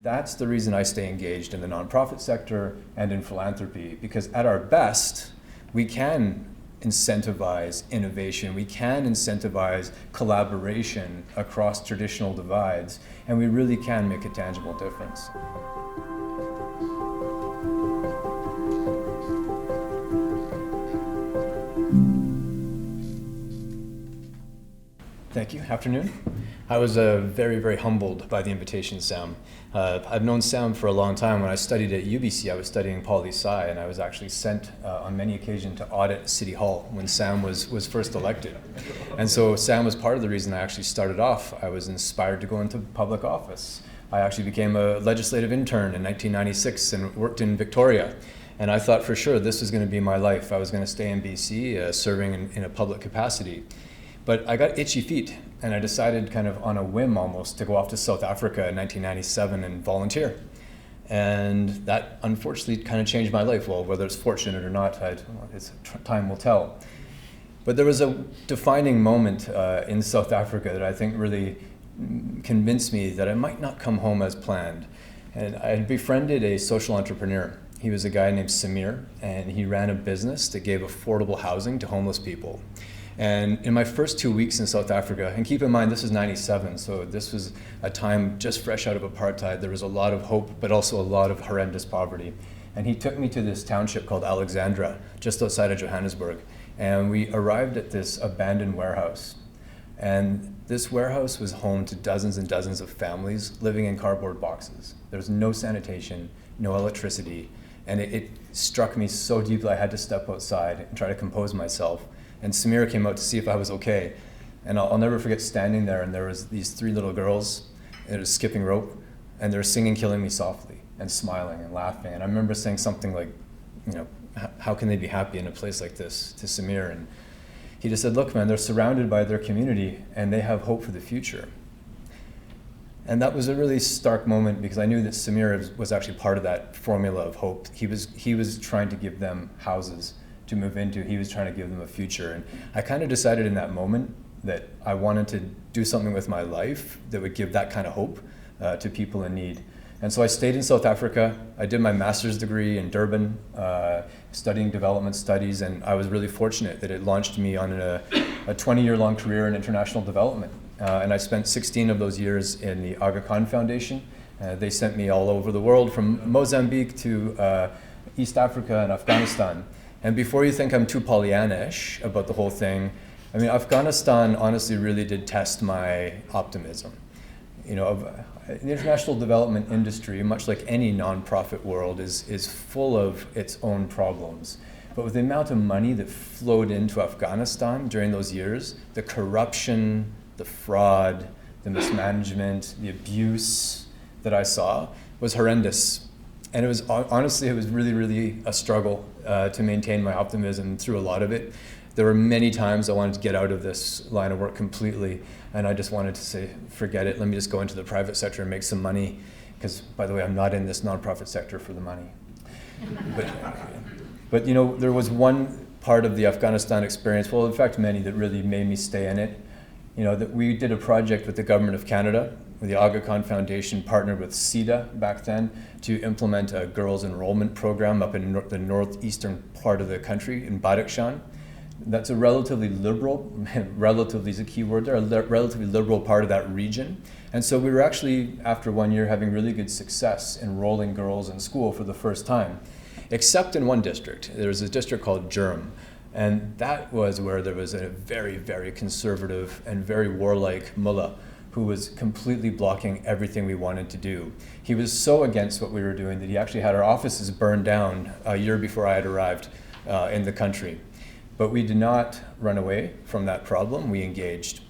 That's the reason I stay engaged in the nonprofit sector and in philanthropy, because at our best, we can incentivize innovation, we can incentivize collaboration across traditional divides, and we really can make a tangible difference. Thank you. Afternoon. I was very, very humbled by the invitation, Sam. I've known Sam for a long time. When I studied at UBC, I was studying poli-sci, and I was actually sent on many occasions to audit City Hall when Sam was first elected. And so Sam was part of the reason I actually started off. I was inspired to go into public office. I actually became a legislative intern in 1996 and worked in Victoria. And I thought for sure this was going to be my life. I was going to stay in BC, serving in a public capacity. But I got itchy feet, and I decided kind of on a whim almost to go off to South Africa in 1997 and volunteer. And that unfortunately kind of changed my life. Well, whether it's fortunate or not, time will tell. But there was a defining moment in South Africa that I think really convinced me that I might not come home as planned. And I had befriended a social entrepreneur. He was a guy named Samir, and he ran a business that gave affordable housing to homeless people. And in my first 2 weeks in South Africa, and keep in mind this is 97, so this was a time just fresh out of apartheid. There was a lot of hope, but also a lot of horrendous poverty. And he took me to this township called Alexandra, just outside of Johannesburg. And we arrived at this abandoned warehouse. And this warehouse was home to dozens and dozens of families living in cardboard boxes. There was no sanitation, no electricity. And it struck me so deeply I had to step outside and try to compose myself. And Samira came out to see if I was okay. And I'll never forget standing there, and there was these 3 little girls, and it was skipping rope, and they were singing Killing Me Softly, and smiling and laughing. And I remember saying something like, how can they be happy in a place like this, to Samir? And he just said, look, man, they're surrounded by their community, and they have hope for the future. And that was a really stark moment, because I knew that Samir was actually part of that formula of hope. He was trying to give them houses to move into. He was trying to give them a future. And I kind of decided in that moment that I wanted to do something with my life that would give that kind of hope to people in need. And so I stayed in South Africa. I did my master's degree in Durban, studying development studies, and I was really fortunate that it launched me on a 20-year-long career in international development. And I spent 16 of those years in the Aga Khan Foundation. They sent me all over the world, from Mozambique to East Africa and Afghanistan. And before you think I'm too Pollyanna-ish about the whole thing, I mean, Afghanistan honestly really did test my optimism. The international development industry, much like any nonprofit world, is full of its own problems. But with the amount of money that flowed into Afghanistan during those years, the corruption, the fraud, the mismanagement, the abuse that I saw was horrendous. And it was really, really a struggle to maintain my optimism through a lot of it. There were many times I wanted to get out of this line of work completely, and I just wanted to say, forget it, let me just go into the private sector and make some money, because, by the way, I'm not in this nonprofit sector for the money. But there was one part of the Afghanistan experience, well, in fact, many, that really made me stay in it. That we did a project with the government of Canada, where the Aga Khan Foundation partnered with CEDA back then to implement a girls' enrollment program up in the northeastern part of the country, in Badakhshan. That's a relatively liberal, relatively is a key word there, a relatively liberal part of that region. And so we were actually, after 1 year, having really good success enrolling girls in school for the first time, except in one district. There was a district called Jurham. And that was where there was a very, very conservative and very warlike mullah who was completely blocking everything we wanted to do. He was so against what we were doing that he actually had our offices burned down a year before I had arrived in the country. But we did not run away from that problem, we engaged.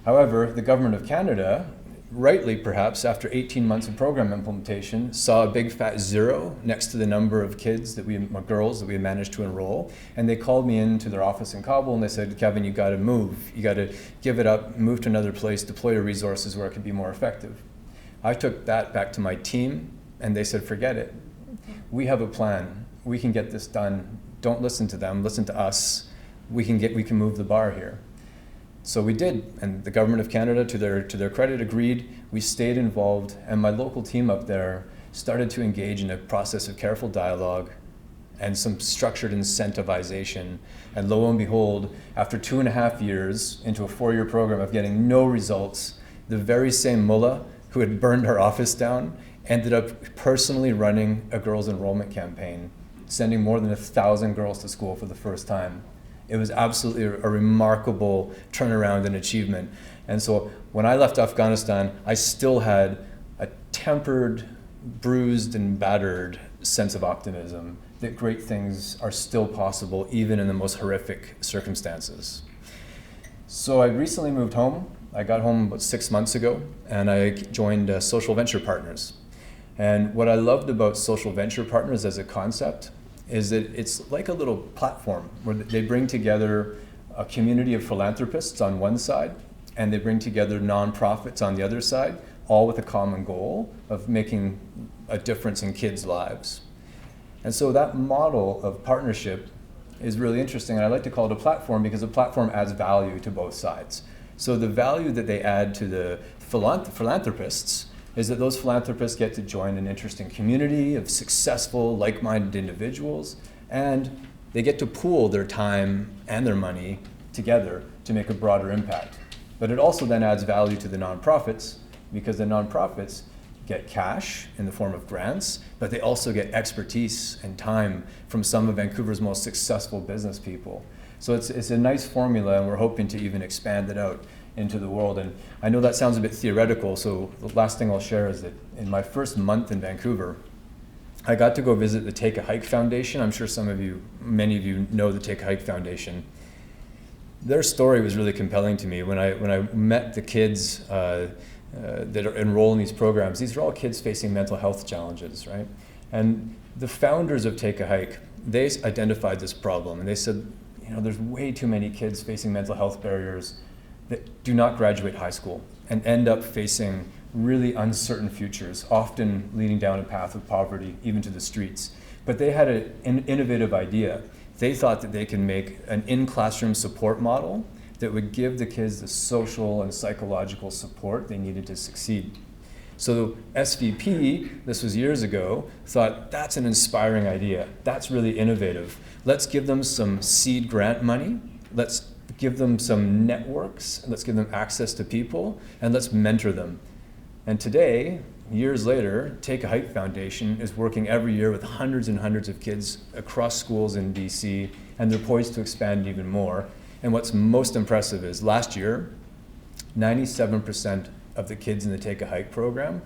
However, the government of Canada, rightly perhaps, after 18 months of program implementation, saw a big fat 0 next to the number of girls that we had managed to enroll. And they called me into their office in Kabul and they said, Kevin, you gotta move. You gotta give it up, move to another place, deploy your resources where it can be more effective. I took that back to my team and they said, forget it. We have a plan. We can get this done. Don't listen to them, listen to us. We can move the bar here. So we did, and the government of Canada, to their credit, agreed. we stayed involved, and my local team up there started to engage in a process of careful dialogue and some structured incentivization. And lo and behold, after 2.5 years into a 4-year program of getting no results, the very same mullah who had burned our office down ended up personally running a girls' enrollment campaign, sending more than 1,000 girls to school for the first time. It was absolutely a remarkable turnaround and achievement. And so when I left Afghanistan, I still had a tempered, bruised, and battered sense of optimism that great things are still possible even in the most horrific circumstances. So I recently moved home. I got home about 6 months ago, and I joined Social Venture Partners. And what I loved about Social Venture Partners as a concept is that it's like a little platform where they bring together a community of philanthropists on one side, and they bring together nonprofits on the other side, all with a common goal of making a difference in kids' lives. And so that model of partnership is really interesting, and I like to call it a platform because a platform adds value to both sides. So the value that they add to the philanthropists is that those philanthropists get to join an interesting community of successful, like-minded individuals, and they get to pool their time and their money together to make a broader impact. But it also then adds value to the nonprofits, because the nonprofits get cash in the form of grants, but they also get expertise and time from some of Vancouver's most successful business people. So it's a nice formula, and we're hoping to even expand it out into the world. And I know that sounds a bit theoretical, so the last thing I'll share is that in my first month in Vancouver, I got to go visit the Take a Hike Foundation. I'm sure many of you know the Take a Hike Foundation. Their story was really compelling to me. When I met the kids that are enrolled in these programs, these are all kids facing mental health challenges, right? And the founders of Take a Hike, they identified this problem, and they said, there's way too many kids facing mental health barriers that do not graduate high school and end up facing really uncertain futures, often leading down a path of poverty, even to the streets. But they had an innovative idea. They thought that they can make an in-classroom support model that would give the kids the social and psychological support they needed to succeed. So SVP, this was years ago, thought that's an inspiring idea. That's really innovative. Let's give them some seed grant money. Let's give them some networks. Let's give them access to people, and let's mentor them. And today, years later, Take a Hike Foundation is working every year with hundreds and hundreds of kids across schools in BC, and they're poised to expand even more. And what's most impressive is last year, 97% of the kids in the Take a Hike program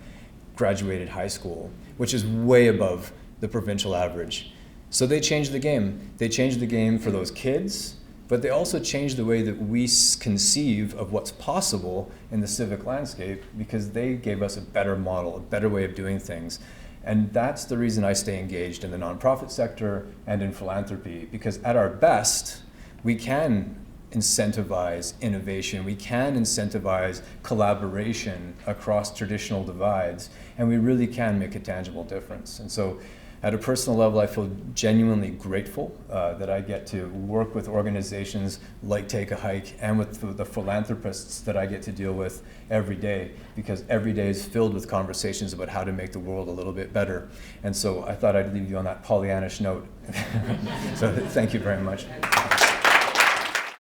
graduated high school, which is way above the provincial average. So they changed the game. They changed the game for those kids, but they also changed the way that we conceive of what's possible in the civic landscape, because they gave us a better model, a better way of doing things. And that's the reason I stay engaged in the nonprofit sector and in philanthropy, because at our best, we can incentivize innovation, we can incentivize collaboration across traditional divides, and we really can make a tangible difference. And so at a personal level, I feel genuinely grateful that I get to work with organizations like Take a Hike and with the philanthropists that I get to deal with every day, because every day is filled with conversations about how to make the world a little bit better. And so I thought I'd leave you on that Pollyannish note. So thank you very much.